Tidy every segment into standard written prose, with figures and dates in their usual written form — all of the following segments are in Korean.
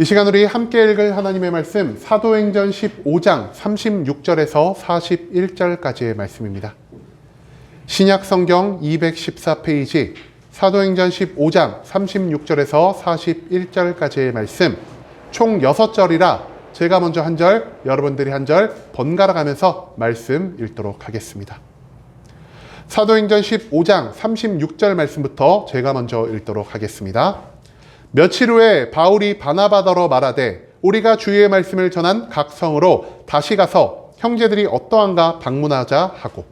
이 시간 우리 함께 읽을 하나님의 말씀 사도행전 15장 36절에서 41절까지의 말씀입니다. 신약 성경 214페이지 사도행전 15장 36절에서 41절까지의 말씀 총 6절이라 제가 먼저 한 절, 여러분들이 한 절 번갈아 가면서 말씀 읽도록 하겠습니다. 사도행전 15장 36절 말씀부터 제가 먼저 읽도록 하겠습니다. 며칠 후에 바울이 바나바더러 말하되 우리가 주의 말씀을 전한 각 성으로 다시 가서 형제들이 어떠한가 방문하자 하고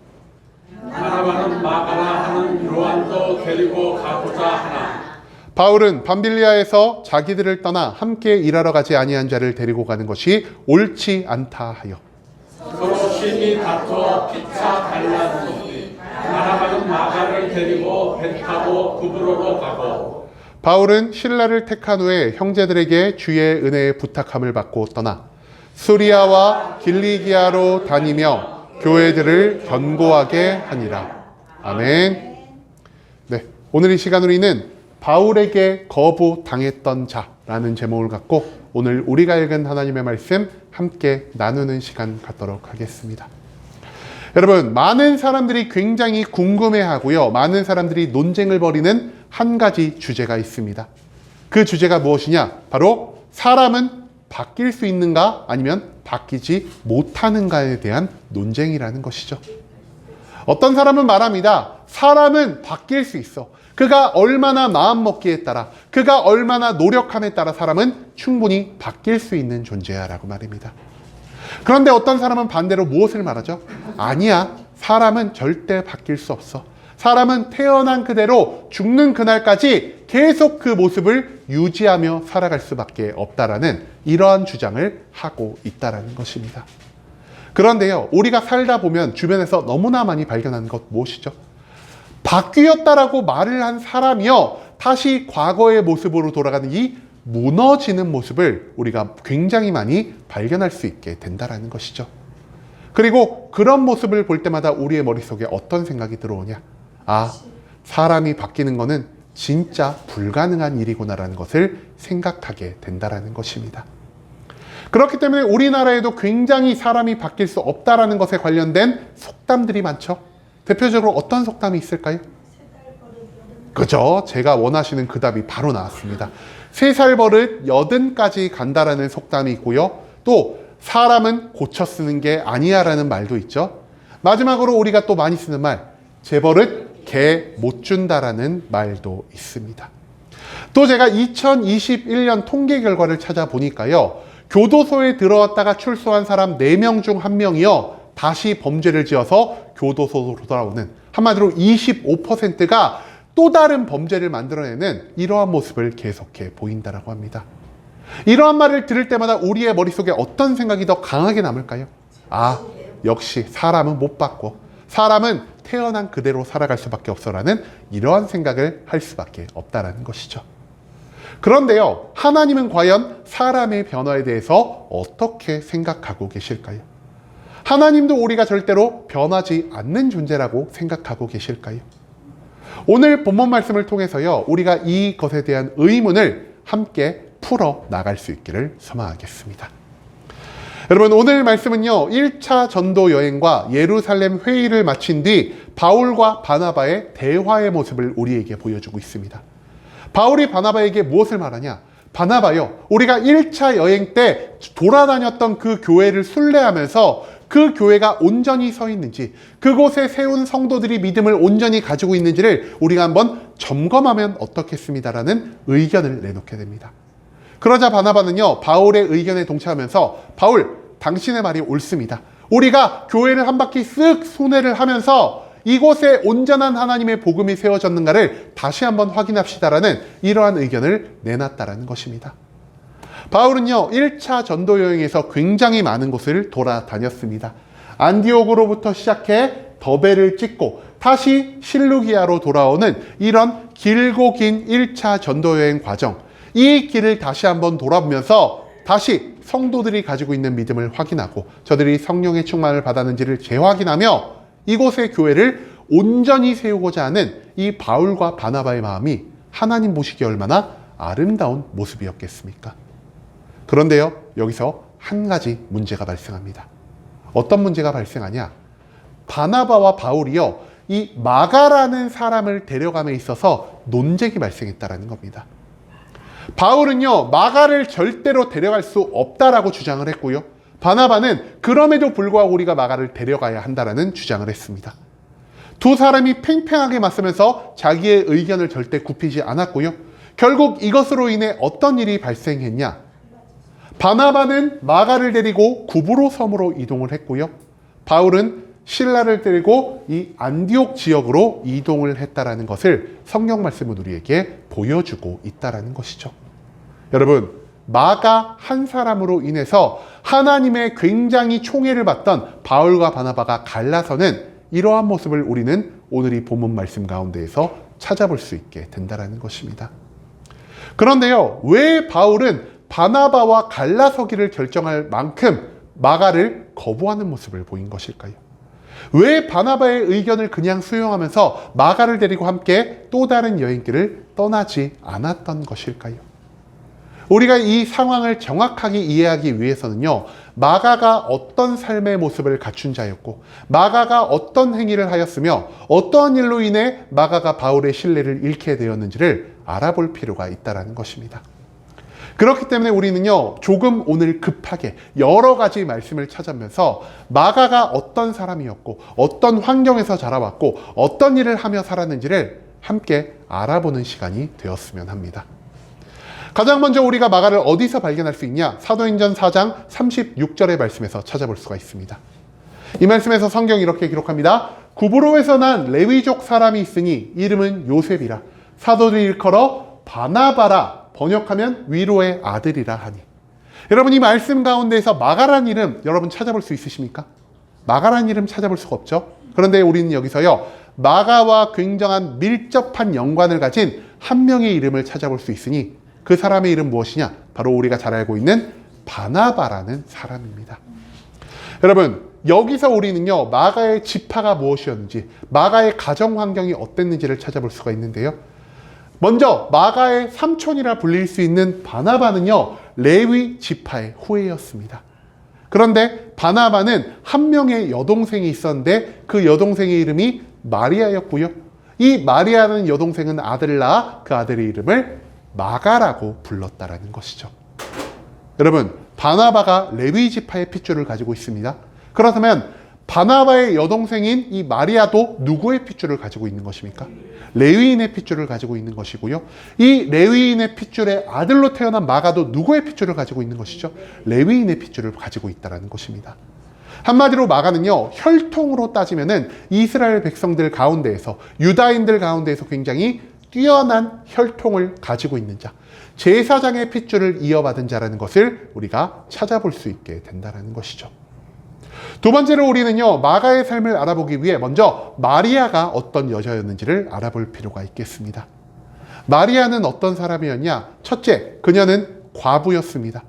바나바는 마가라 하는 요한도 데리고 가고자 하나. 바울은 밤빌리아에서 자기들을 떠나 함께 일하러 가지 아니한 자를 데리고 가는 것이 옳지 않다 하여 서로 심히 다투어 피차 갈라지니 바나바는 마가를 데리고 배 타고 구브로로 가고 바울은 신라를 택한 후에 형제들에게 주의 은혜의 부탁함을 받고 떠나 수리아와 길리기아로 다니며 교회들을 견고하게 하니라. 아멘. 네, 오늘 이 시간 우리는 바울에게 거부당했던 자라는 제목을 갖고 오늘 우리가 읽은 하나님의 말씀 함께 나누는 시간 갖도록 하겠습니다. 여러분, 많은 사람들이 굉장히 궁금해하고요. 많은 사람들이 논쟁을 벌이는 한 가지 주제가 있습니다. 그 주제가 무엇이냐? 바로 사람은 바뀔 수 있는가 아니면 바뀌지 못하는가에 대한 논쟁이라는 것이죠. 어떤 사람은 말합니다. 사람은 바뀔 수 있어. 그가 얼마나 마음먹기에 따라, 그가 얼마나 노력함에 따라 사람은 충분히 바뀔 수 있는 존재야 라고 말입니다. 그런데 어떤 사람은 반대로 무엇을 말하죠? 아니야, 사람은 절대 바뀔 수 없어. 사람은 태어난 그대로 죽는 그날까지 계속 그 모습을 유지하며 살아갈 수밖에 없다라는 이러한 주장을 하고 있다라는 것입니다. 그런데요, 우리가 살다 보면 주변에서 너무나 많이 발견하는 것 무엇이죠? 바뀌었다라고 말을 한 사람이요, 다시 과거의 모습으로 돌아가는 이 무너지는 모습을 우리가 굉장히 많이 발견할 수 있게 된다라는 것이죠. 그리고 그런 모습을 볼 때마다 우리의 머릿속에 어떤 생각이 들어오냐? 아, 사람이 바뀌는 거는 진짜 불가능한 일이구나라는 것을 생각하게 된다라는 것입니다. 그렇기 때문에 우리나라에도 굉장히 사람이 바뀔 수 없다라는 것에 관련된 속담들이 많죠. 대표적으로 어떤 속담이 있을까요? 그죠? 제가 원하시는 그 답이 바로 나왔습니다. 3살 버릇 80까지 간다라는 속담이 있고요. 또 사람은 고쳐 쓰는 게 아니야 라는 말도 있죠. 마지막으로 우리가 또 많이 쓰는 말, 제 버릇 개 못 준다라는 말도 있습니다. 또 제가 2021년 통계 결과를 찾아보니까요. 교도소에 들어왔다가 출소한 사람 4명 중 1명이요. 다시 범죄를 지어서 교도소로 돌아오는, 한마디로 25%가 또 다른 범죄를 만들어내는 이러한 모습을 계속해 보인다라고 합니다. 이러한 말을 들을 때마다 우리의 머릿속에 어떤 생각이 더 강하게 남을까요? 아, 역시 사람은 못 바꿔. 사람은 태어난 그대로 살아갈 수밖에 없어라는 이러한 생각을 할 수밖에 없다라는 것이죠. 그런데요, 하나님은 과연 사람의 변화에 대해서 어떻게 생각하고 계실까요? 하나님도 우리가 절대로 변하지 않는 존재라고 생각하고 계실까요? 오늘 본문 말씀을 통해서요, 우리가 이것에 대한 의문을 함께 풀어 나갈 수 있기를 소망하겠습니다. 여러분, 오늘 말씀은요, 1차 전도 여행과 예루살렘 회의를 마친 뒤 바울과 바나바의 대화의 모습을 우리에게 보여주고 있습니다. 바울이 바나바에게 무엇을 말하냐? 바나바요, 우리가 1차 여행 때 돌아다녔던 그 교회를 순례하면서 그 교회가 온전히 서 있는지, 그곳에 세운 성도들이 믿음을 온전히 가지고 있는지를 우리가 한번 점검하면 어떻겠습니다라는 의견을 내놓게 됩니다. 그러자 바나바는요, 바울의 의견에 동참하면서 바울, 당신의 말이 옳습니다. 우리가 교회를 한 바퀴 쓱 순회를 하면서 이곳에 온전한 하나님의 복음이 세워졌는가를 다시 한번 확인합시다라는 이러한 의견을 내놨다라는 것입니다. 바울은요, 1차 전도 여행에서 굉장히 많은 곳을 돌아다녔습니다. 안디옥으로부터 시작해 더베를 찍고 다시 실루기아로 돌아오는 이런 길고 긴 1차 전도 여행 과정, 이 길을 다시 한번 돌아보면서 다시 성도들이 가지고 있는 믿음을 확인하고 저들이 성령의 충만을 받았는지를 재확인하며 이곳의 교회를 온전히 세우고자 하는 이 바울과 바나바의 마음이 하나님 보시기에 얼마나 아름다운 모습이었겠습니까? 그런데요, 여기서 한 가지 문제가 발생합니다. 어떤 문제가 발생하냐? 바나바와 바울이요, 이 마가라는 사람을 데려감에 있어서 논쟁이 발생했다라는 겁니다. 바울은요, 마가를 절대로 데려갈 수 없다라고 주장을 했고요. 바나바는 그럼에도 불구하고 우리가 마가를 데려가야 한다라는 주장을 했습니다. 두 사람이 팽팽하게 맞서면서 자기의 의견을 절대 굽히지 않았고요. 결국 이것으로 인해 어떤 일이 발생했냐? 바나바는 마가를 데리고 구브로 섬으로 이동을 했고요. 바울은 실라를 데리고 이 안디옥 지역으로 이동을 했다라는 것을 성경 말씀은 우리에게 보여주고 있다라는 것이죠. 여러분, 마가 한 사람으로 인해서 하나님의 굉장히 총애를 받던 바울과 바나바가 갈라서는 이러한 모습을 우리는 오늘 이 본문 말씀 가운데에서 찾아볼 수 있게 된다라는 것입니다. 그런데요, 왜 바울은 바나바와 갈라서기를 결정할 만큼 마가를 거부하는 모습을 보인 것일까요? 왜 바나바의 의견을 그냥 수용하면서 마가를 데리고 함께 또 다른 여행길을 떠나지 않았던 것일까요? 우리가 이 상황을 정확하게 이해하기 위해서는요, 마가가 어떤 삶의 모습을 갖춘 자였고, 마가가 어떤 행위를 하였으며, 어떠한 일로 인해 마가가 바울의 신뢰를 잃게 되었는지를 알아볼 필요가 있다는 것입니다. 그렇기 때문에 우리는요, 조금 오늘 급하게 여러 가지 말씀을 찾으면서 마가가 어떤 사람이었고, 어떤 환경에서 자라왔고, 어떤 일을 하며 살았는지를 함께 알아보는 시간이 되었으면 합니다. 가장 먼저 우리가 마가를 어디서 발견할 수 있냐? 사도행전 4장 36절의 말씀에서 찾아볼 수가 있습니다. 이 말씀에서 성경이 이렇게 기록합니다. 구브로에서 난 레위족 사람이 있으니 이름은 요셉이라. 사도들이 일컬어 바나바라, 번역하면 위로의 아들이라 하니. 여러분, 이 말씀 가운데에서 마가란 이름 여러분 찾아볼 수 있으십니까? 마가란 이름 찾아볼 수가 없죠. 그런데 우리는 여기서요, 마가와 굉장한 밀접한 연관을 가진 한 명의 이름을 찾아볼 수 있으니 그 사람의 이름 무엇이냐? 바로 우리가 잘 알고 있는 바나바라는 사람입니다. 여러분, 여기서 우리는요, 마가의 지파가 무엇이었는지, 마가의 가정 환경이 어땠는지를 찾아볼 수가 있는데요. 먼저 마가의 삼촌이라 불릴 수 있는 바나바는요, 레위 지파의 후예였습니다. 그런데 바나바는 한 명의 여동생이 있었는데 그 여동생의 이름이 마리아였고요. 이 마리아라는 여동생은 아들을 낳아 그 아들의 이름을 마가라고 불렀다라는 것이죠. 여러분, 바나바가 레위 지파의 핏줄을 가지고 있습니다. 그렇다면 바나바의 여동생인 이 마리아도 누구의 핏줄을 가지고 있는 것입니까? 레위인의 핏줄을 가지고 있는 것이고요. 이 레위인의 핏줄의 아들로 태어난 마가도 누구의 핏줄을 가지고 있는 것이죠? 레위인의 핏줄을 가지고 있다는 것입니다. 한마디로 마가는요, 혈통으로 따지면은 이스라엘 백성들 가운데에서, 유다인들 가운데에서 굉장히 뛰어난 혈통을 가지고 있는 자, 제사장의 핏줄을 이어받은 자라는 것을 우리가 찾아볼 수 있게 된다는 것이죠. 두 번째로 우리는요, 마가의 삶을 알아보기 위해 먼저 마리아가 어떤 여자였는지를 알아볼 필요가 있겠습니다. 마리아는 어떤 사람이었냐? 첫째, 그녀는 과부였습니다.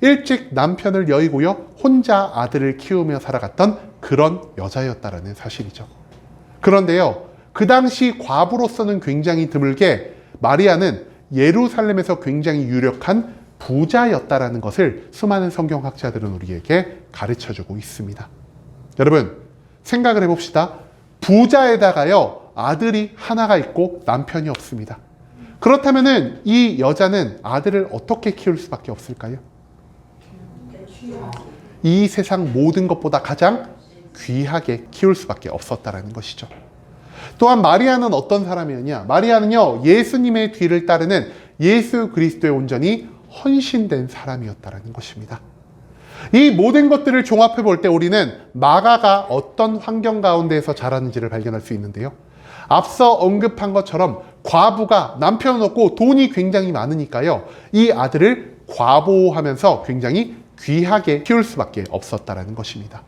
일찍 남편을 여의고요, 혼자 아들을 키우며 살아갔던 그런 여자였다라는 사실이죠. 그런데요, 그 당시 과부로서는 굉장히 드물게 마리아는 예루살렘에서 굉장히 유력한 부자였다라는 것을 수많은 성경학자들은 우리에게 가르쳐주고 있습니다. 여러분, 생각을 해봅시다. 부자에다가요, 아들이 하나가 있고 남편이 없습니다. 그렇다면은 이 여자는 아들을 어떻게 키울 수밖에 없을까요? 이 세상 모든 것보다 가장 귀하게 키울 수밖에 없었다라는 것이죠. 또한 마리아는 어떤 사람이었냐? 마리아는요, 예수님의 뒤를 따르는 예수 그리스도의 온전히 헌신된 사람이었다라는 것입니다. 이 모든 것들을 종합해 볼 때 우리는 마가가 어떤 환경 가운데에서 자랐는지를 발견할 수 있는데요. 앞서 언급한 것처럼 과부가 남편 없고 돈이 굉장히 많으니까요, 이 아들을 과보하면서 굉장히 귀하게 키울 수밖에 없었다라는 것입니다.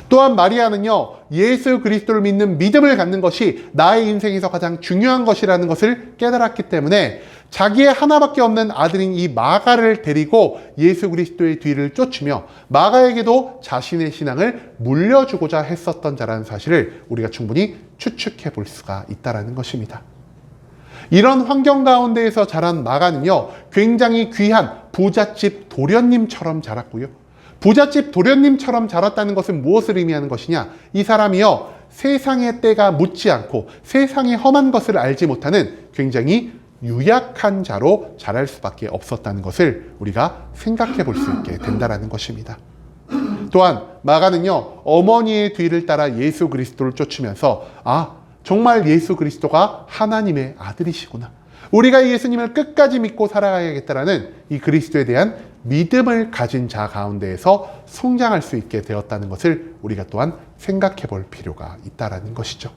또한 마리아는요, 예수 그리스도를 믿는 믿음을 갖는 것이 나의 인생에서 가장 중요한 것이라는 것을 깨달았기 때문에 자기의 하나밖에 없는 아들인 이 마가를 데리고 예수 그리스도의 뒤를 쫓으며 마가에게도 자신의 신앙을 물려주고자 했었던 자라는 사실을 우리가 충분히 추측해 볼 수가 있다는 것입니다. 이런 환경 가운데에서 자란 마가는요, 굉장히 귀한 부잣집 도련님처럼 자랐고요. 부잣집 도련님처럼 자랐다는 것은 무엇을 의미하는 것이냐? 이 사람이요, 세상의 때가 묻지 않고 세상의 험한 것을 알지 못하는 굉장히 유약한 자로 자랄 수밖에 없었다는 것을 우리가 생각해 볼 수 있게 된다는 것입니다. 또한 마가는요, 어머니의 뒤를 따라 예수 그리스도를 쫓으면서 정말 예수 그리스도가 하나님의 아들이시구나, 우리가 예수님을 끝까지 믿고 살아가야겠다라는 이 그리스도에 대한 믿음을 가진 자 가운데에서 성장할 수 있게 되었다는 것을 우리가 또한 생각해 볼 필요가 있다는 것이죠.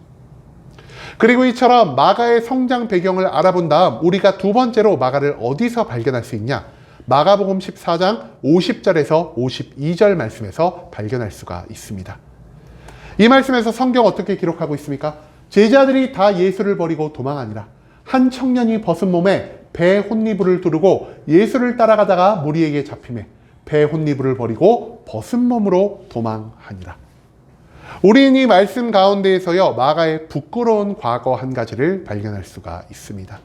그리고 이처럼 마가의 성장 배경을 알아본 다음 우리가 두 번째로 마가를 어디서 발견할 수 있냐? 마가복음 14장 50절에서 52절 말씀에서 발견할 수가 있습니다. 이 말씀에서 성경 어떻게 기록하고 있습니까? 제자들이 다 예수를 버리고 도망하니라. 한 청년이 벗은 몸에 배 혼니부를 두르고 예수를 따라가다가 무리에게 잡히매 배 혼니부를 버리고 벗은 몸으로 도망하니라. 우리는 이 말씀 가운데에서요, 마가의 부끄러운 과거 한 가지를 발견할 수가 있습니다.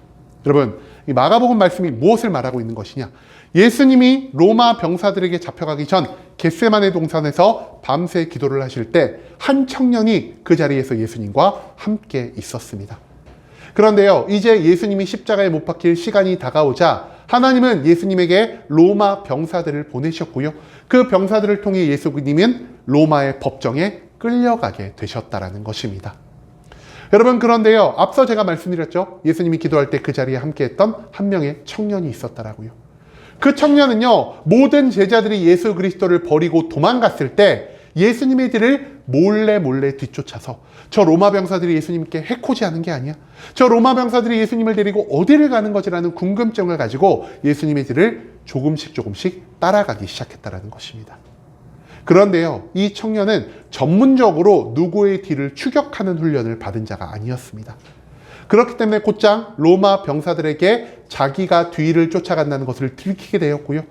여러분, 이 마가복음 말씀이 무엇을 말하고 있는 것이냐? 예수님이 로마 병사들에게 잡혀가기 전 겟세마네 동산에서 밤새 기도를 하실 때 한 청년이 그 자리에서 예수님과 함께 있었습니다. 그런데요, 이제 예수님이 십자가에 못 박힐 시간이 다가오자 하나님은 예수님에게 로마 병사들을 보내셨고요. 그 병사들을 통해 예수님은 로마의 법정에 끌려가게 되셨다라는 것입니다. 여러분, 그런데요, 앞서 제가 말씀드렸죠. 예수님이 기도할 때 그 자리에 함께했던 한 명의 청년이 있었다라고요. 그 청년은요, 모든 제자들이 예수 그리스도를 버리고 도망갔을 때 예수님의 뒤를 몰래 뒤쫓아서 저 로마 병사들이 예수님께 해코지하는 게 아니야, 저 로마 병사들이 예수님을 데리고 어디를 가는 거지라는 궁금증을 가지고 예수님의 뒤를 조금씩 따라가기 시작했다는 것입니다. 그런데요, 이 청년은 전문적으로 누구의 뒤를 추격하는 훈련을 받은 자가 아니었습니다. 그렇기 때문에 곧장 로마 병사들에게 자기가 뒤를 쫓아간다는 것을 들키게 되었고요.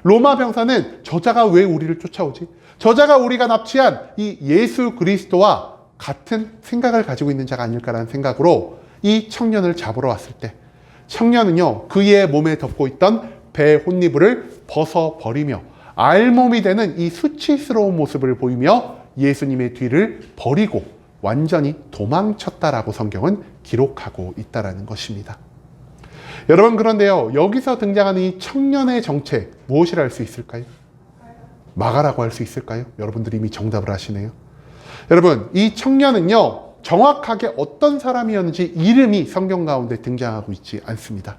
로마 병사는 저자가 왜 우리를 쫓아오지? 저자가 우리가 납치한 이 예수 그리스도와 같은 생각을 가지고 있는 자가 아닐까라는 생각으로 이 청년을 잡으러 왔을 때 청년은요, 그의 몸에 덮고 있던 배 혼니부를 벗어버리며 알몸이 되는 이 수치스러운 모습을 보이며 예수님의 뒤를 버리고 완전히 도망쳤다라고 성경은 기록하고 있다는 것입니다. 여러분, 그런데요, 여기서 등장하는 이 청년의 정체, 무엇이라 할 수 있을까요? 마가라고 할 수 있을까요? 여러분들이 이미 정답을 하시네요. 여러분, 이 청년은요, 정확하게 어떤 사람이었는지 이름이 성경 가운데 등장하고 있지 않습니다.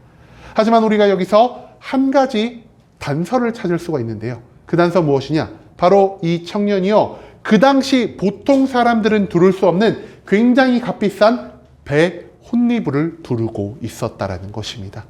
하지만 우리가 여기서 한 가지 단서를 찾을 수가 있는데요. 그 단서 무엇이냐? 바로 이 청년이요, 그 당시 보통 사람들은 두를 수 없는 굉장히 값비싼 배 혼니부를 두르고 있었다라는 것입니다.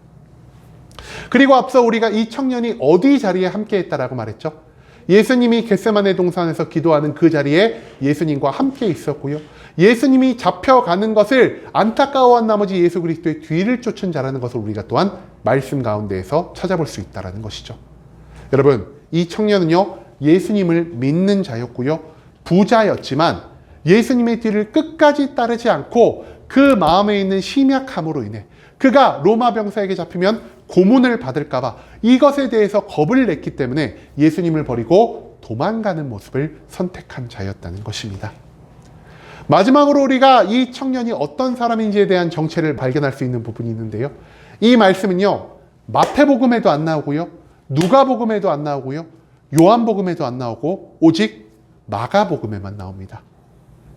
그리고 앞서 우리가 이 청년이 어디 자리에 함께 했다라고 말했죠? 예수님이 겟세마네 동산에서 기도하는 그 자리에 예수님과 함께 있었고요. 예수님이 잡혀가는 것을 안타까워한 나머지 예수 그리스도의 뒤를 쫓은 자라는 것을 우리가 또한 말씀 가운데에서 찾아볼 수 있다는 것이죠. 여러분, 이 청년은요, 예수님을 믿는 자였고요. 부자였지만 예수님의 뒤를 끝까지 따르지 않고 그 마음에 있는 심약함으로 인해 그가 로마 병사에게 잡히면 고문을 받을까봐 이것에 대해서 겁을 냈기 때문에 예수님을 버리고 도망가는 모습을 선택한 자였다는 것입니다. 마지막으로 우리가 이 청년이 어떤 사람인지에 대한 정체를 발견할 수 있는 부분이 있는데요. 이 말씀은요, 마태복음에도 안 나오고요, 누가복음에도 안 나오고요, 요한복음에도 안 나오고 오직 마가복음에만 나옵니다.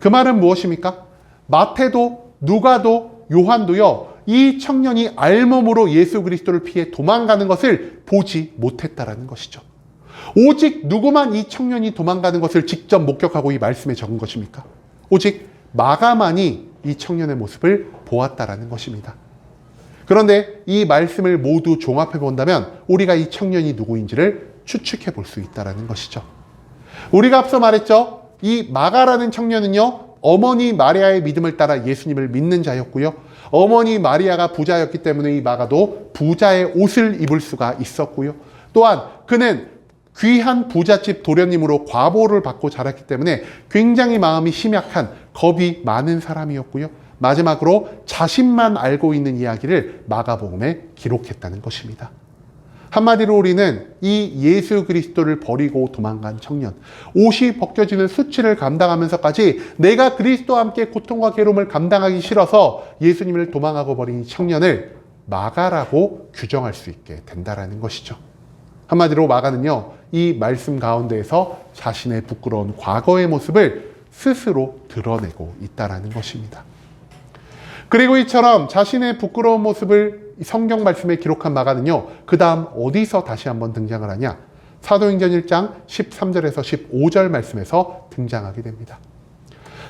그 말은 무엇입니까? 마태도 누가도 요한도요, 이 청년이 알몸으로 예수 그리스도를 피해 도망가는 것을 보지 못했다라는 것이죠. 오직 누구만 이 청년이 도망가는 것을 직접 목격하고 이 말씀에 적은 것입니까? 오직 마가만이 이 청년의 모습을 보았다라는 것입니다. 그런데 이 말씀을 모두 종합해 본다면 우리가 이 청년이 누구인지를 추측해 볼 수 있다는 것이죠. 우리가 앞서 말했죠. 이 마가라는 청년은요, 어머니 마리아의 믿음을 따라 예수님을 믿는 자였고요. 어머니 마리아가 부자였기 때문에 이 마가도 부자의 옷을 입을 수가 있었고요. 또한 그는 귀한 부잣집 도련님으로 과보를 받고 자랐기 때문에 굉장히 마음이 심약한 겁이 많은 사람이었고요. 마지막으로 자신만 알고 있는 이야기를 마가복음에 기록했다는 것입니다. 한마디로 우리는 이 예수 그리스도를 버리고 도망간 청년, 옷이 벗겨지는 수치를 감당하면서까지 내가 그리스도와 함께 고통과 괴로움을 감당하기 싫어서 예수님을 도망하고 버린 이 청년을 마가라고 규정할 수 있게 된다는 것이죠. 한마디로 마가는요, 이 말씀 가운데에서 자신의 부끄러운 과거의 모습을 스스로 드러내고 있다는 것입니다. 그리고 이처럼 자신의 부끄러운 모습을 성경 말씀에 기록한 마가는요, 그 다음 어디서 다시 한번 등장을 하냐? 사도행전 1장 13절에서 15절 말씀에서 등장하게 됩니다.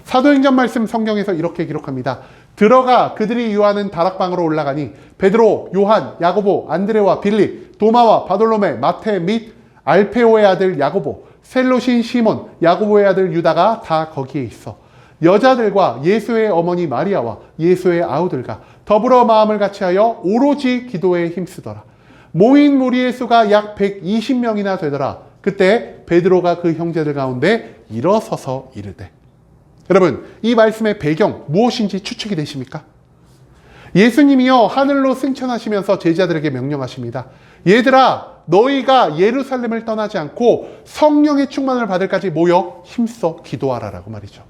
사도행전 말씀 성경에서 이렇게 기록합니다. 들어가 그들이 유하는 다락방으로 올라가니 베드로, 요한, 야고보, 안드레와 빌립, 도마와 바돌로메, 마테 및 알페오의 아들 야고보, 셀롯인 시몬, 야고보의 아들 유다가 다 거기에 있어. 여자들과 예수의 어머니 마리아와 예수의 아우들과 더불어 마음을 같이하여 오로지 기도에 힘쓰더라. 모인 무리의 수가 약 120명이나 되더라. 그때 베드로가 그 형제들 가운데 일어서서 이르되. 여러분, 이 말씀의 배경 무엇인지 추측이 되십니까? 예수님이요, 하늘로 승천하시면서 제자들에게 명령하십니다. 얘들아, 너희가 예루살렘을 떠나지 않고 성령의 충만을 받을까지 모여 힘써 기도하라라고 말이죠.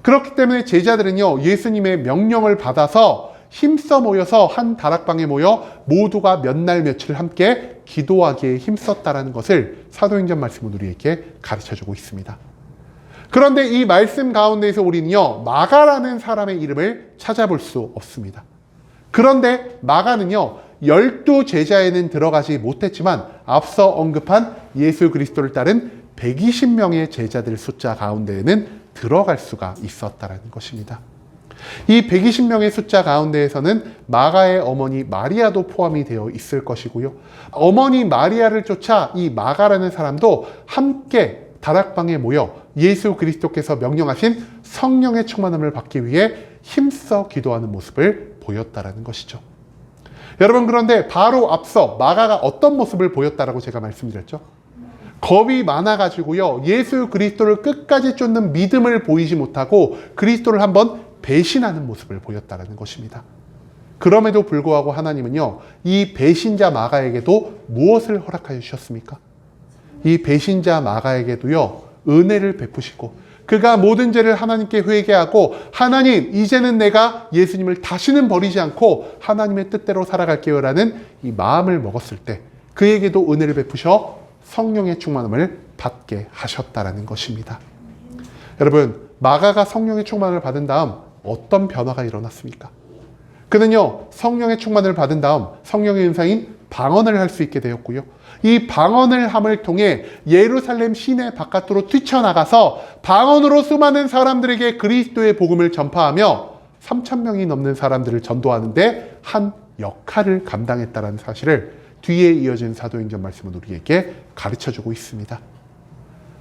그렇기 때문에 제자들은요, 예수님의 명령을 받아서 힘써 모여서 한 다락방에 모여 모두가 몇 날 며칠 함께 기도하기에 힘썼다라는 것을 사도행전 말씀은 우리에게 가르쳐주고 있습니다. 그런데 이 말씀 가운데에서 우리는요, 마가라는 사람의 이름을 찾아볼 수 없습니다. 그런데 마가는요, 12제자에는 들어가지 못했지만 앞서 언급한 예수 그리스도를 따른 120명의 제자들 숫자 가운데에는 들어갈 수가 있었다는 것입니다. 이 120명의 숫자 가운데에서는 마가의 어머니 마리아도 포함이 되어 있을 것이고요. 어머니 마리아를 쫓아 이 마가라는 사람도 함께 다락방에 모여 예수 그리스도께서 명령하신 성령의 충만함을 받기 위해 힘써 기도하는 모습을 보였다는 것이죠. 여러분, 그런데 바로 앞서 마가가 어떤 모습을 보였다라고 제가 말씀드렸죠? 겁이 많아가지고요, 예수 그리스도를 끝까지 쫓는 믿음을 보이지 못하고 그리스도를 한번 배신하는 모습을 보였다는 것입니다. 그럼에도 불구하고 하나님은요, 이 배신자 마가에게도 무엇을 허락하여 주셨습니까? 이 배신자 마가에게도요, 은혜를 베푸시고 그가 모든 죄를 하나님께 회개하고 하나님, 이제는 내가 예수님을 다시는 버리지 않고 하나님의 뜻대로 살아갈게요 라는 이 마음을 먹었을 때 그에게도 은혜를 베푸셔 성령의 충만함을 받게 하셨다라는 것입니다. 여러분, 마가가 성령의 충만을 받은 다음 어떤 변화가 일어났습니까? 그는요, 성령의 충만을 받은 다음 성령의 은사인 방언을 할 수 있게 되었고요. 이 방언을 함을 통해 예루살렘 시내 바깥으로 뛰쳐나가서 방언으로 수많은 사람들에게 그리스도의 복음을 전파하며 3,000명이 넘는 사람들을 전도하는데 한 역할을 감당했다는 사실을 뒤에 이어진 사도행전 말씀은 우리에게 가르쳐주고 있습니다.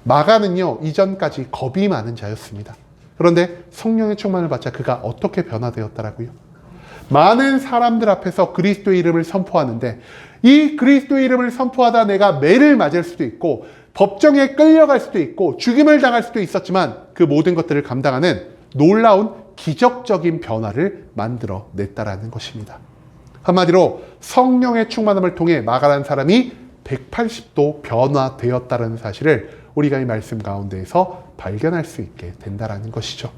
마가는요, 이전까지 겁이 많은 자였습니다. 그런데 성령의 충만을 받자 그가 어떻게 변화되었더라고요? 많은 사람들 앞에서 그리스도의 이름을 선포하는데 이 그리스도의 이름을 선포하다 내가 매를 맞을 수도 있고 법정에 끌려갈 수도 있고 죽임을 당할 수도 있었지만 그 모든 것들을 감당하는 놀라운 기적적인 변화를 만들어냈다라는 것입니다. 한마디로 성령의 충만함을 통해 마가라는 사람이 180도 변화되었다는 사실을 우리가 이 말씀 가운데에서 발견할 수 있게 된다는 것이죠.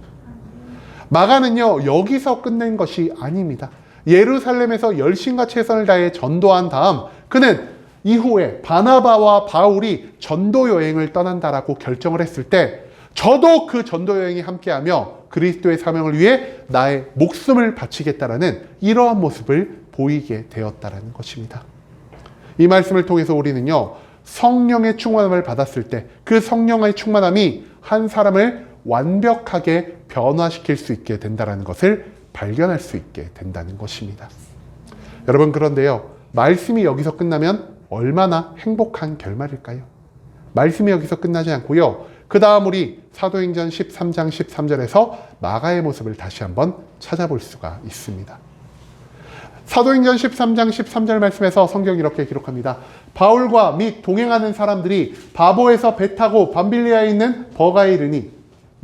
마가는요, 여기서 끝낸 것이 아닙니다. 예루살렘에서 열심과 최선을 다해 전도한 다음 그는 이후에 바나바와 바울이 전도 여행을 떠난다라고 결정을 했을 때 저도 그 전도 여행에 함께하며 그리스도의 사명을 위해 나의 목숨을 바치겠다라는 이러한 모습을 보이게 되었다라는 것입니다. 이 말씀을 통해서 우리는요, 성령의 충만함을 받았을 때 그 성령의 충만함이 한 사람을 완벽하게 변화시킬 수 있게 된다는 것을 발견할 수 있게 된다는 것입니다. 여러분, 그런데요, 말씀이 여기서 끝나면 얼마나 행복한 결말일까요? 말씀이 여기서 끝나지 않고요, 그 다음 우리 사도행전 13장 13절에서 마가의 모습을 다시 한번 찾아볼 수가 있습니다. 사도행전 13장 13절 말씀에서 성경이 이렇게 기록합니다. 바울과 및 동행하는 사람들이 바보에서 배 타고 밤빌리아에 있는 버가에 이르니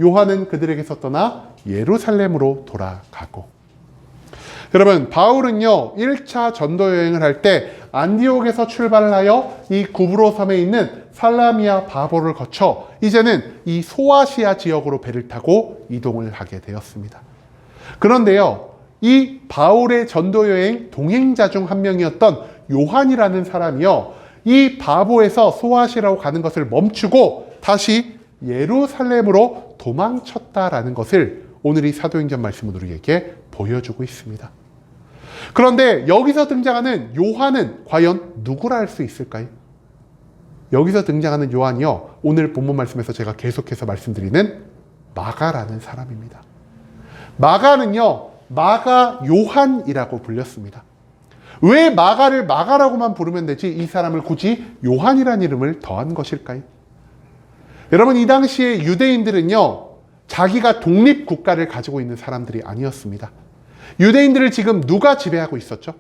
요한은 그들에게서 떠나 예루살렘으로 돌아가고. 여러분, 바울은요 1차 전도 여행을 할 때 안디옥에서 출발을 하여 이 구브로 섬에 있는 살라미아 바보를 거쳐 이제는 이 소아시아 지역으로 배를 타고 이동을 하게 되었습니다. 그런데요, 이 바울의 전도 여행 동행자 중 한 명이었던 요한이라는 사람이요, 이 바보에서 소아시아로 가는 것을 멈추고 다시 예루살렘으로 도망쳤다라는 것을 오늘 이 사도행전 말씀은 우리에게 보여주고 있습니다. 그런데 여기서 등장하는 요한은 과연 누구라 할 수 있을까요? 여기서 등장하는 요한이요, 오늘 본문 말씀에서 제가 계속해서 말씀드리는 마가라는 사람입니다. 마가는요, 마가 요한이라고 불렸습니다. 왜 마가를 마가라고만 부르면 되지 이 사람을 굳이 요한이라는 이름을 더한 것일까요? 여러분, 이 당시에 유대인들은요, 자기가 독립국가를 가지고 있는 사람들이 아니었습니다. 유대인들을 지금 누가 지배하고 있었죠?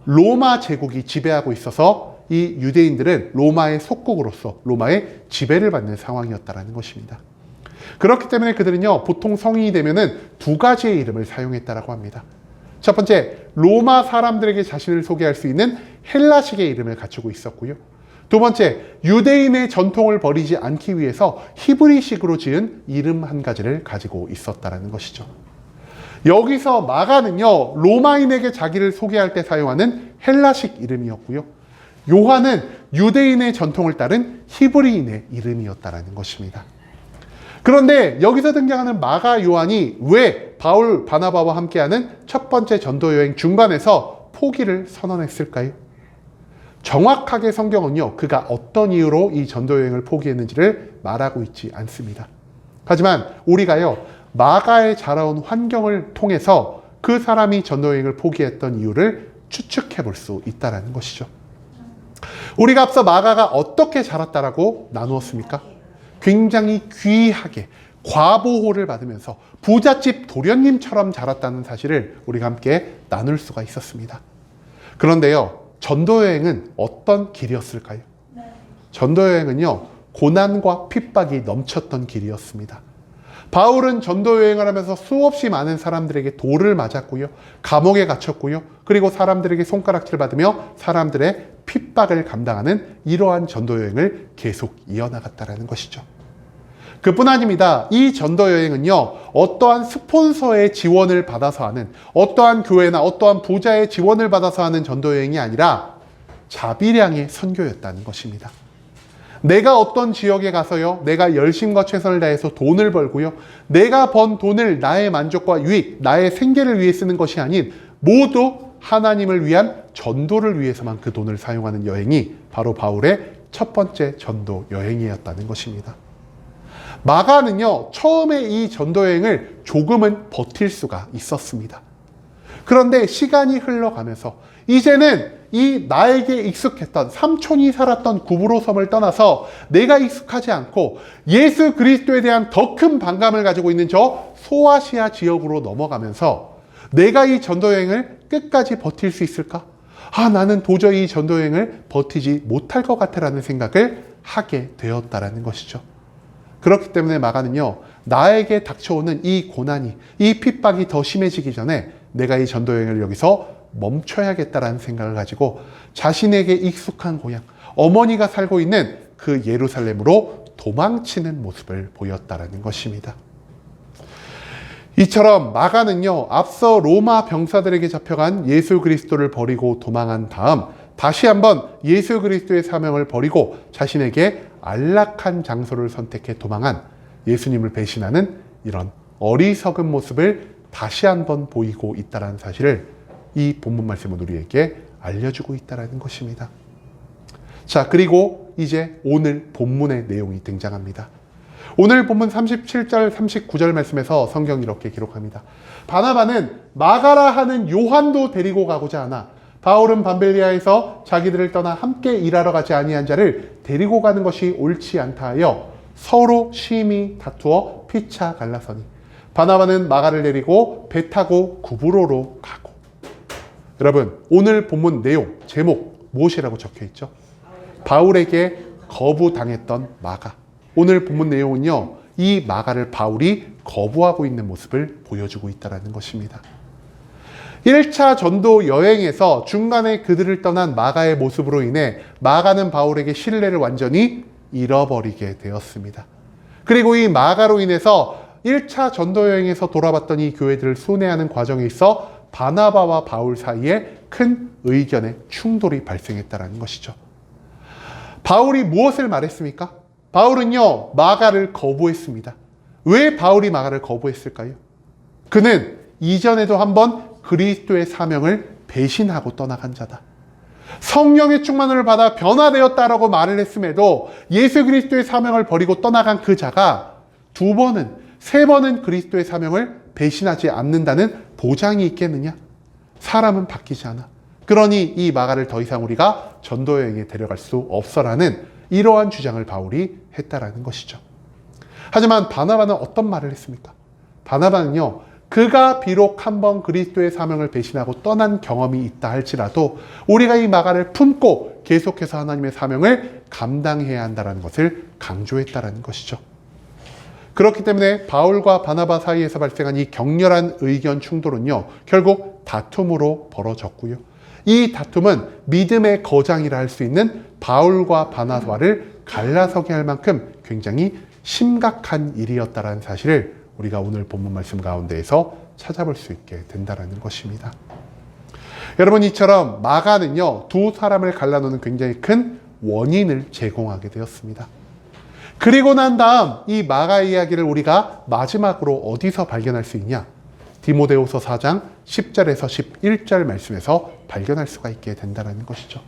로마 제국이 지배하고 있어서 이 유대인들은 로마의 속국으로서 로마의 지배를 받는 상황이었다는 것입니다. 그렇기 때문에 그들은요, 보통 성인이 되면은 두 가지의 이름을 사용했다라고 합니다. 첫 번째, 로마 사람들에게 자신을 소개할 수 있는 헬라식의 이름을 갖추고 있었고요. 두 번째, 유대인의 전통을 버리지 않기 위해서 히브리식으로 지은 이름 한 가지를 가지고 있었다는 것이죠. 여기서 마가는요, 로마인에게 자기를 소개할 때 사용하는 헬라식 이름이었고요. 요한은 유대인의 전통을 따른 히브리인의 이름이었다는 것입니다. 그런데 여기서 등장하는 마가 요한이 왜 바울 바나바와 함께하는 첫 번째 전도 여행 중간에서 포기를 선언했을까요? 정확하게 성경은요, 그가 어떤 이유로 이 전도 여행을 포기했는지를 말하고 있지 않습니다. 하지만 우리가요, 마가의 자라온 환경을 통해서 그 사람이 전도 여행을 포기했던 이유를 추측해 볼 수 있다는 것이죠. 우리가 앞서 마가가 어떻게 자랐다라고 나누었습니까? 굉장히 귀하게 과보호를 받으면서 부잣집 도련님처럼 자랐다는 사실을 우리가 함께 나눌 수가 있었습니다. 그런데요, 전도여행은 어떤 길이었을까요? 전도여행은요, 고난과 핍박이 넘쳤던 길이었습니다. 바울은 전도여행을 하면서 수없이 많은 사람들에게 돌을 맞았고요, 감옥에 갇혔고요, 그리고 사람들에게 손가락질 받으며 사람들의 핍박을 감당하는 이러한 전도여행을 계속 이어나갔다는 것이죠. 그뿐 아닙니다. 이 전도여행은요, 어떠한 스폰서의 지원을 받아서 하는, 어떠한 교회나 어떠한 부자의 지원을 받아서 하는 전도여행이 아니라 자비량의 선교였다는 것입니다. 내가 어떤 지역에 가서요, 내가 열심과 최선을 다해서 돈을 벌고요, 내가 번 돈을 나의 만족과 유익, 나의 생계를 위해 쓰는 것이 아닌 모두 하나님을 위한 전도를 위해서만 그 돈을 사용하는 여행이 바로 바울의 첫 번째 전도 여행이었다는 것입니다. 마가는요, 처음에 이 전도여행을 조금은 버틸 수가 있었습니다. 그런데 시간이 흘러가면서 이제는 이 나에게 익숙했던 삼촌이 살았던 구브로 섬을 떠나서 내가 익숙하지 않고 예수 그리스도에 대한 더 큰 반감을 가지고 있는 저 소아시아 지역으로 넘어가면서 내가 이 전도여행을 끝까지 버틸 수 있을까? 나는 도저히 이 전도여행을 버티지 못할 것 같아라는 생각을 하게 되었다라는 것이죠. 그렇기 때문에 마가는요, 나에게 닥쳐오는 이 고난이, 이 핍박이 더 심해지기 전에 내가 이 전도여행을 여기서 멈춰야겠다라는 생각을 가지고 자신에게 익숙한 고향, 어머니가 살고 있는 그 예루살렘으로 도망치는 모습을 보였다라는 것입니다. 이처럼 마가는요, 앞서 로마 병사들에게 잡혀간 예수 그리스도를 버리고 도망한 다음 다시 한번 예수 그리스도의 사명을 버리고 자신에게 안락한 장소를 선택해 도망한 예수님을 배신하는 이런 어리석은 모습을 다시 한번 보이고 있다는 사실을 이 본문 말씀은 우리에게 알려주고 있다는 것입니다. 자, 그리고 이제 오늘 본문의 내용이 등장합니다. 오늘 본문 37절, 39절 말씀에서 성경이 이렇게 기록합니다. 바나바는 마가라 하는 요한도 데리고 가고자 하나 바울은 밤벨리아에서 자기들을 떠나 함께 일하러 가지 아니한 자를 데리고 가는 것이 옳지 않다 하여 서로 심히 다투어 피차 갈라서니 바나바는 마가를 데리고 배 타고 구브로로 가고. 여러분, 오늘 본문 내용, 제목 무엇이라고 적혀 있죠? 바울에게 거부당했던 마가. 오늘 본문 내용은요, 이 마가를 바울이 거부하고 있는 모습을 보여주고 있다는 것입니다. 1차 전도 여행에서 중간에 그들을 떠난 마가의 모습으로 인해 마가는 바울에게 신뢰를 완전히 잃어버리게 되었습니다. 그리고 이 마가로 인해서 1차 전도 여행에서 돌아봤던 이 교회들을 순회하는 과정에 있어 바나바와 바울 사이에 큰 의견의 충돌이 발생했다는 것이죠. 바울이 무엇을 말했습니까? 바울은요, 마가를 거부했습니다. 왜 바울이 마가를 거부했을까요? 그는 이전에도 한번 그리스도의 사명을 배신하고 떠나간 자다. 성령의 충만을 받아 변화되었다라고 말을 했음에도 예수 그리스도의 사명을 버리고 떠나간 그 자가 2번은, 3번은 그리스도의 사명을 배신하지 않는다는 보장이 있겠느냐? 사람은 바뀌지 않아. 그러니 이 마가를 더 이상 우리가 전도여행에 데려갈 수 없어라는 이러한 주장을 바울이 했다라는 것이죠. 하지만 바나바는 어떤 말을 했습니까? 바나바는요, 그가 비록 한번 그리스도의 사명을 배신하고 떠난 경험이 있다 할지라도 우리가 이 마가를 품고 계속해서 하나님의 사명을 감당해야 한다는 것을 강조했다는 것이죠. 그렇기 때문에 바울과 바나바 사이에서 발생한 이 격렬한 의견 충돌은요, 결국 다툼으로 벌어졌고요. 이 다툼은 믿음의 거장이라 할 수 있는 바울과 바나바를 갈라서게 할 만큼 굉장히 심각한 일이었다는 사실을 우리가 오늘 본문 말씀 가운데에서 찾아볼 수 있게 된다는 것입니다. 여러분, 이처럼 마가는요, 2 사람을 갈라놓는 굉장히 큰 원인을 제공하게 되었습니다. 그리고 난 다음 이 마가의 이야기를 우리가 마지막으로 어디서 발견할 수 있냐? 디모데후서 4장 10절에서 11절 말씀에서 발견할 수가 있게 된다는 것이죠.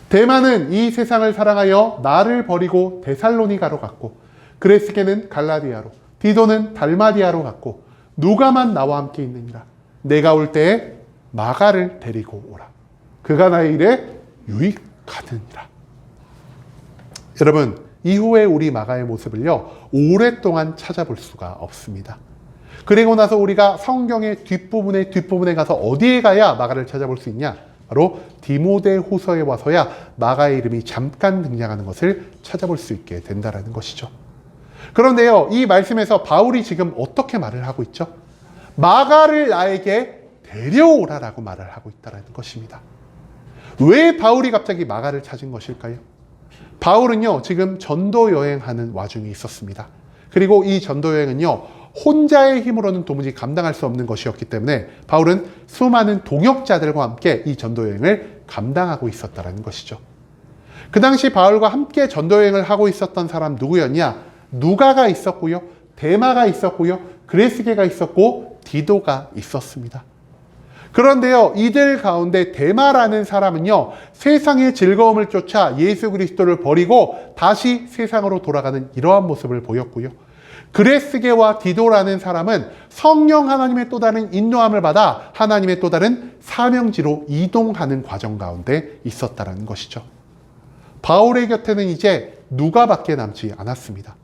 데마는 이 세상을 사랑하여 나를 버리고 데살로니가로 갔고, 그레스게는 갈라디아로, 디도는 달마디아로 갔고, 누가만 나와 함께 있느니라. 내가 올 때에 마가를 데리고 오라. 그가 나의 일에 유익하느니라. 여러분, 이후에 우리 마가의 모습을요, 오랫동안 찾아볼 수가 없습니다. 그리고 나서 우리가 성경의 뒷부분에 가서 어디에 가야 마가를 찾아볼 수 있냐? 바로 디모데후서에 와서야 마가의 이름이 잠깐 등장하는 것을 찾아볼 수 있게 된다는 것이죠. 그런데요, 이 말씀에서 바울이 지금 어떻게 말을 하고 있죠? 마가를 나에게 데려오라라고 말을 하고 있다는 것입니다. 왜 바울이 갑자기 마가를 찾은 것일까요? 바울은요, 지금 전도 여행하는 와중에 있었습니다. 그리고 이 전도 여행은요, 혼자의 힘으로는 도무지 감당할 수 없는 것이었기 때문에 바울은 수많은 동역자들과 함께 이 전도 여행을 감당하고 있었다는 것이죠. 그 당시 바울과 함께 전도 여행을 하고 있었던 사람 누구였냐? 누가가 있었고요, 데마가 있었고요, 그레스게가 있었고, 디도가 있었습니다. 그런데요, 이들 가운데 데마라는 사람은요, 세상의 즐거움을 쫓아 예수 그리스도를 버리고 다시 세상으로 돌아가는 이러한 모습을 보였고요. 그레스게와 디도라는 사람은 성령 하나님의 또 다른 인도함을 받아 하나님의 또 다른 사명지로 이동하는 과정 가운데 있었다는 것이죠. 바울의 곁에는 이제 누가밖에 남지 않았습니다.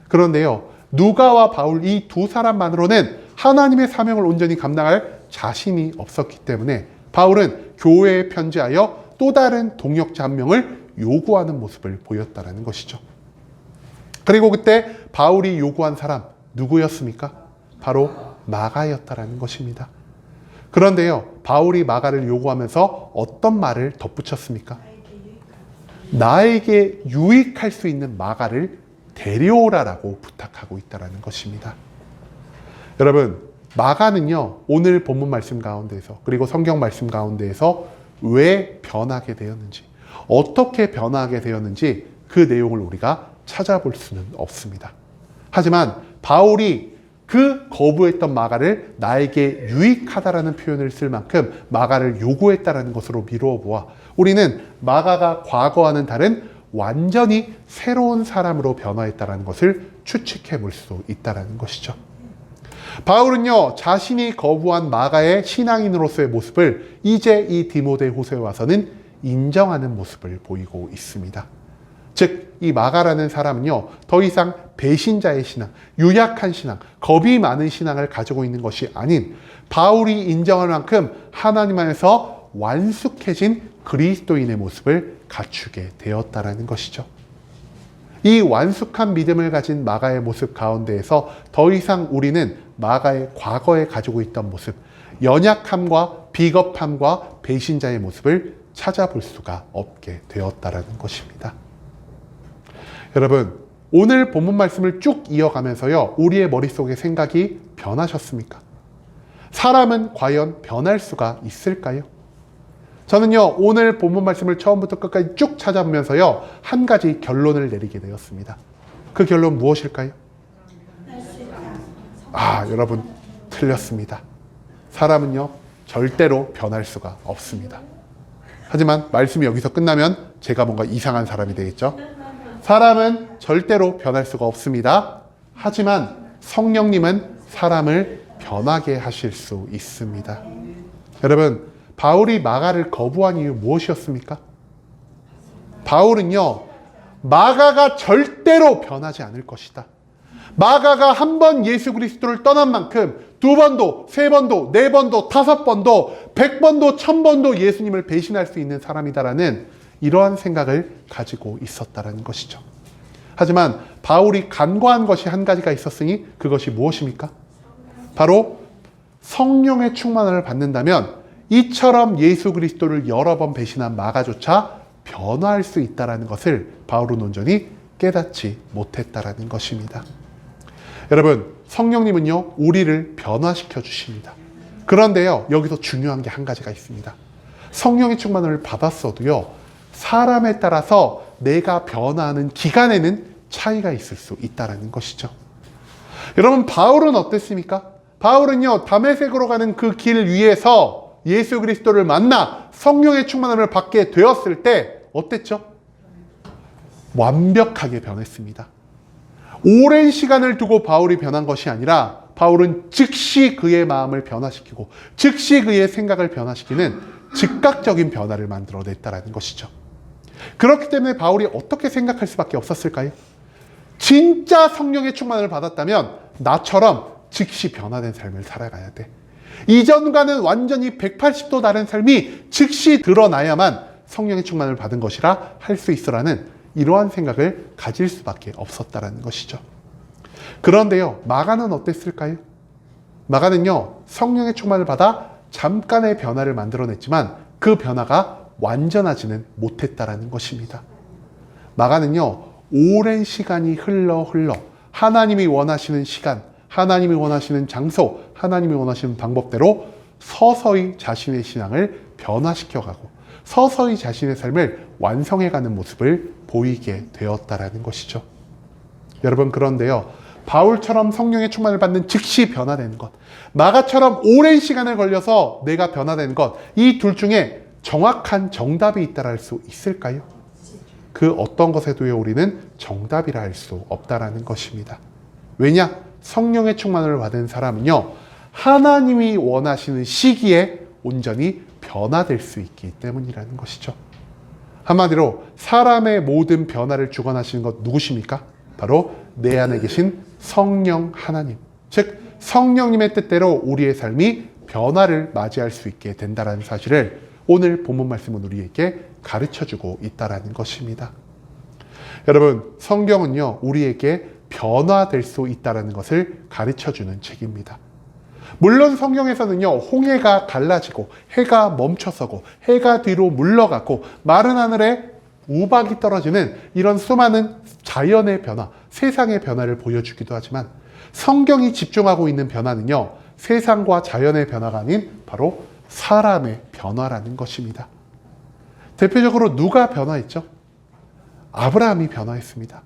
그런데요, 누가와 바울 이 2 사람만으로는 하나님의 사명을 온전히 감당할 자신이 없었기 때문에 바울은 교회에 편지하여 또 다른 동역자 1명을 요구하는 모습을 보였다는 것이죠. 그리고 그때 바울이 요구한 사람 누구였습니까? 바로 마가였다는 것입니다. 그런데요, 바울이 마가를 요구하면서 어떤 말을 덧붙였습니까? 나에게 유익할 수 있는 마가를 데려오라라고 부탁하고 있다는 것입니다. 여러분, 마가는요, 오늘 본문 말씀 가운데에서, 그리고 성경 말씀 가운데에서 왜 변하게 되었는지, 어떻게 변하게 되었는지 그 내용을 우리가 찾아볼 수는 없습니다. 하지만 바울이 그 거부했던 마가를 나에게 유익하다라는 표현을 쓸 만큼 마가를 요구했다라는 것으로 미루어 보아 우리는 마가가 과거와는 다른 완전히 새로운 사람으로 변화했다라는 것을 추측해 볼 수 있다라는 것이죠. 바울은요, 자신이 거부한 마가의 신앙인으로서의 모습을 이제 이 디모데후서에 와서는 인정하는 모습을 보이고 있습니다. 즉, 이 마가라는 사람은요, 더 이상 배신자의 신앙, 유약한 신앙, 겁이 많은 신앙을 가지고 있는 것이 아닌 바울이 인정할 만큼 하나님 안에서 완숙해진 그리스도인의 모습을 갖추게 되었다라는 것이죠. 이 완숙한 믿음을 가진 마가의 모습 가운데에서 더 이상 우리는 마가의 과거에 가지고 있던 모습, 연약함과 비겁함과 배신자의 모습을 찾아볼 수가 없게 되었다라는 것입니다. 여러분, 오늘 본문 말씀을 쭉 이어가면서요, 우리의 머릿속에 생각이 변하셨습니까? 사람은 과연 변할 수가 있을까요? 저는요, 오늘 본문 말씀을 처음부터 끝까지 쭉 찾아보면서요, 한 가지 결론을 내리게 되었습니다. 그 결론 무엇일까요? 여러분, 틀렸습니다. 사람은요, 절대로 변할 수가 없습니다. 하지만 말씀이 여기서 끝나면 제가 뭔가 이상한 사람이 되겠죠? 사람은 절대로 변할 수가 없습니다. 하지만 성령님은 사람을 변하게 하실 수 있습니다. 여러분, 바울이 마가를 거부한 이유 무엇이었습니까? 바울은요, 마가가 절대로 변하지 않을 것이다. 마가가 한 번 예수 그리스도를 떠난 만큼 2번도, 3번도, 4번도, 5번도, 100번도, 1000번도 예수님을 배신할 수 있는 사람이다라는 이러한 생각을 가지고 있었다라는 것이죠. 하지만 바울이 간과한 것이 한 가지가 있었으니 그것이 무엇입니까? 바로 성령의 충만을 받는다면 이처럼 예수 그리스도를 여러 번 배신한 마가조차 변화할 수 있다는 것을 바울은 온전히 깨닫지 못했다라는 것입니다. 여러분, 성령님은요, 우리를 변화시켜 주십니다. 그런데요, 여기서 중요한 게 한 가지가 있습니다. 성령의 충만을 받았어도요, 사람에 따라서 내가 변화하는 기간에는 차이가 있을 수 있다는 것이죠. 여러분, 바울은 어땠습니까? 바울은요, 다메섹으로 가는 그 길 위에서 예수 그리스도를 만나 성령의 충만함을 받게 되었을 때 어땠죠? 완벽하게 변했습니다. 오랜 시간을 두고 바울이 변한 것이 아니라 바울은 즉시 그의 마음을 변화시키고 즉시 그의 생각을 변화시키는 즉각적인 변화를 만들어냈다는 것이죠. 그렇기 때문에 바울이 어떻게 생각할 수밖에 없었을까요? 진짜 성령의 충만을 받았다면 나처럼 즉시 변화된 삶을 살아가야 돼. 이전과는 완전히 180도 다른 삶이 즉시 드러나야만 성령의 충만을 받은 것이라 할 수 있으라는 이러한 생각을 가질 수밖에 없었다는 것이죠. 그런데요, 마가는 어땠을까요? 마가는요, 성령의 충만을 받아 잠깐의 변화를 만들어냈지만 그 변화가 완전하지는 못했다라는 것입니다. 마가는요, 오랜 시간이 흘러 하나님이 원하시는 시간, 하나님이 원하시는 장소, 하나님이 원하시는 방법대로 서서히 자신의 신앙을 변화시켜가고 서서히 자신의 삶을 완성해가는 모습을 보이게 되었다라는 것이죠. 여러분, 그런데요, 바울처럼 성령의 충만을 받는 즉시 변화되는 것, 마가처럼 오랜 시간을 걸려서 내가 변화되는 것, 이 둘 중에 정확한 정답이 있다라 할 수 있을까요? 그 어떤 것에도요, 우리는 정답이라 할 수 없다라는 것입니다. 왜냐? 성령의 충만을 받은 사람은요, 하나님이 원하시는 시기에 온전히 변화될 수 있기 때문이라는 것이죠. 한마디로 사람의 모든 변화를 주관하시는 것 누구십니까? 바로 내 안에 계신 성령 하나님, 즉 성령님의 뜻대로 우리의 삶이 변화를 맞이할 수 있게 된다는 사실을 오늘 본문 말씀은 우리에게 가르쳐주고 있다는 것입니다. 여러분, 성경은요, 우리에게 변화될 수 있다는 것을 가르쳐주는 책입니다. 물론 성경에서는요, 홍해가 갈라지고 해가 멈춰서고 해가 뒤로 물러가고 마른 하늘에 우박이 떨어지는 이런 수많은 자연의 변화, 세상의 변화를 보여주기도 하지만 성경이 집중하고 있는 변화는요, 세상과 자연의 변화가 아닌 바로 사람의 변화라는 것입니다. 대표적으로 누가 변화했죠? 아브라함이 변화했습니다.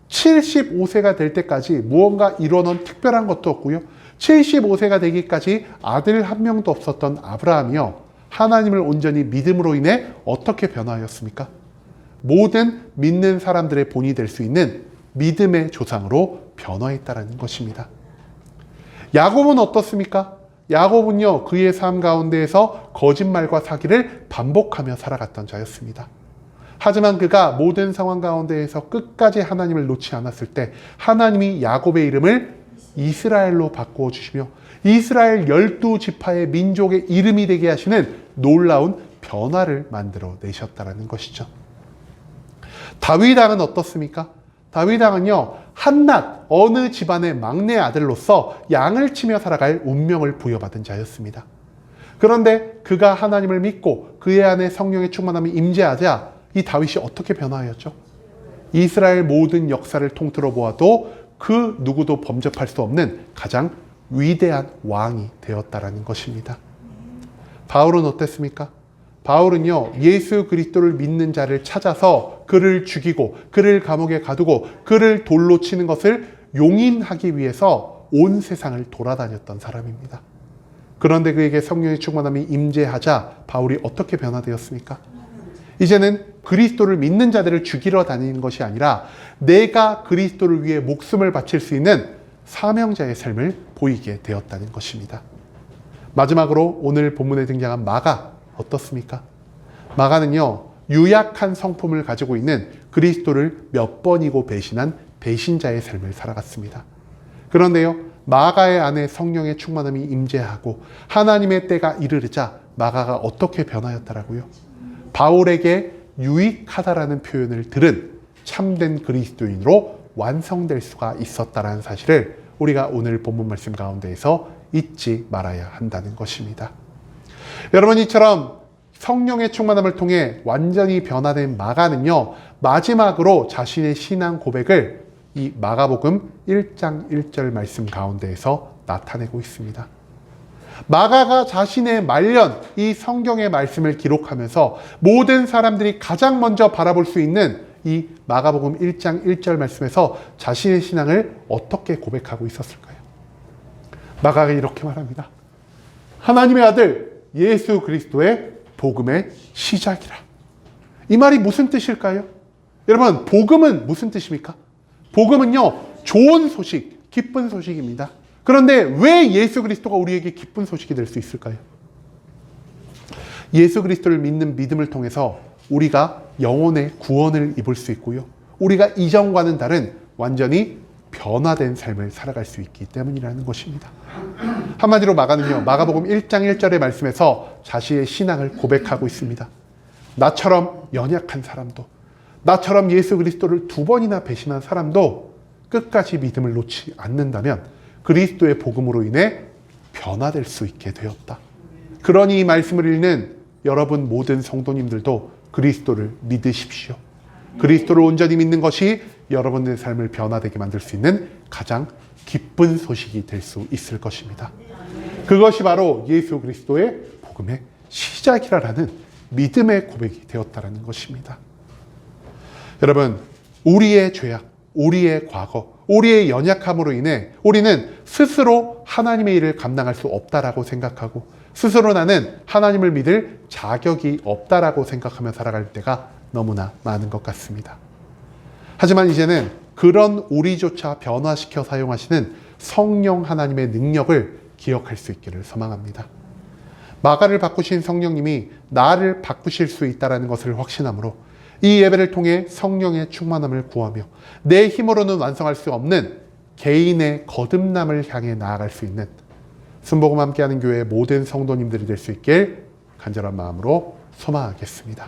75세가 될 때까지 무언가 이뤄놓은 특별한 것도 없고요. 75세가 되기까지 아들 한 명도 없었던 아브라함이요, 하나님을 온전히 믿음으로 인해 어떻게 변화하였습니까? 모든 믿는 사람들의 본이 될 수 있는 믿음의 조상으로 변화했다는 것입니다. 야곱은 어떻습니까? 야곱은요, 그의 삶 가운데에서 거짓말과 사기를 반복하며 살아갔던 자였습니다. 하지만 그가 모든 상황 가운데에서 끝까지 하나님을 놓지 않았을 때 하나님이 야곱의 이름을 이스라엘로 바꾸어 주시며 이스라엘 12지파의 민족의 이름이 되게 하시는 놀라운 변화를 만들어 내셨다는 것이죠. 다윗 왕은 어떻습니까? 다윗 왕은요, 한낱 어느 집안의 막내 아들로서 양을 치며 살아갈 운명을 부여받은 자였습니다. 그런데 그가 하나님을 믿고 그의 안에 성령의 충만함이 임재하자 이 다윗이 어떻게 변화하였죠? 이스라엘 모든 역사를 통틀어 보아도 그 누구도 범접할 수 없는 가장 위대한 왕이 되었다라는 것입니다. 바울은 어땠습니까? 바울은요, 예수 그리스도를 믿는 자를 찾아서 그를 죽이고 그를 감옥에 가두고 그를 돌로 치는 것을 용인하기 위해서 온 세상을 돌아다녔던 사람입니다. 그런데 그에게 성령의 충만함이 임재하자 바울이 어떻게 변화되었습니까? 이제는 그리스도를 믿는 자들을 죽이러 다니는 것이 아니라 내가 그리스도를 위해 목숨을 바칠 수 있는 사명자의 삶을 보이게 되었다는 것입니다. 마지막으로 오늘 본문에 등장한 마가 어떻습니까? 마가는요, 유약한 성품을 가지고 있는 그리스도를 몇 번이고 배신한 배신자의 삶을 살아갔습니다. 그런데요, 마가의 안에 성령의 충만함이 임재하고 하나님의 때가 이르르자 마가가 어떻게 변하였다라고요? 바울에게 유익하다라는 표현을 들은 참된 그리스도인으로 완성될 수가 있었다라는 사실을 우리가 오늘 본문 말씀 가운데에서 잊지 말아야 한다는 것입니다. 여러분, 이처럼 성령의 충만함을 통해 완전히 변화된 마가는요, 마지막으로 자신의 신앙 고백을 이 마가복음 1장 1절 말씀 가운데에서 나타내고 있습니다. 마가가 자신의 말년 이 성경의 말씀을 기록하면서 모든 사람들이 가장 먼저 바라볼 수 있는 이 마가복음 1장 1절 말씀에서 자신의 신앙을 어떻게 고백하고 있었을까요? 마가가 이렇게 말합니다. 하나님의 아들 예수 그리스도의 복음의 시작이라. 이 말이 무슨 뜻일까요? 여러분, 복음은 무슨 뜻입니까? 복음은요, 좋은 소식, 기쁜 소식입니다. 그런데 왜 예수 그리스도가 우리에게 기쁜 소식이 될 수 있을까요? 예수 그리스도를 믿는 믿음을 통해서 우리가 영혼의 구원을 입을 수 있고요, 우리가 이전과는 다른 완전히 변화된 삶을 살아갈 수 있기 때문이라는 것입니다. 한마디로 마가는요, 마가복음 1장 1절의 말씀에서 자신의 신앙을 고백하고 있습니다. 나처럼 연약한 사람도, 나처럼 예수 그리스도를 2번이나 배신한 사람도 끝까지 믿음을 놓지 않는다면 그리스도의 복음으로 인해 변화될 수 있게 되었다. 그러니 이 말씀을 읽는 여러분 모든 성도님들도 그리스도를 믿으십시오. 그리스도를 온전히 믿는 것이 여러분의 삶을 변화되게 만들 수 있는 가장 기쁜 소식이 될 수 있을 것입니다. 그것이 바로 예수 그리스도의 복음의 시작이라는 믿음의 고백이 되었다는 것입니다. 여러분, 우리의 죄악, 우리의 과거, 우리의 연약함으로 인해 우리는 스스로 하나님의 일을 감당할 수 없다라고 생각하고 스스로 나는 하나님을 믿을 자격이 없다라고 생각하며 살아갈 때가 너무나 많은 것 같습니다. 하지만 이제는 그런 우리조차 변화시켜 사용하시는 성령 하나님의 능력을 기억할 수 있기를 소망합니다. 마가를 바꾸신 성령님이 나를 바꾸실 수 있다는 것을 확신함으로 이 예배를 통해 성령의 충만함을 구하며 내 힘으로는 완성할 수 없는 개인의 거듭남을 향해 나아갈 수 있는 순복음 함께하는 교회의 모든 성도님들이 될 수 있길 간절한 마음으로 소망하겠습니다.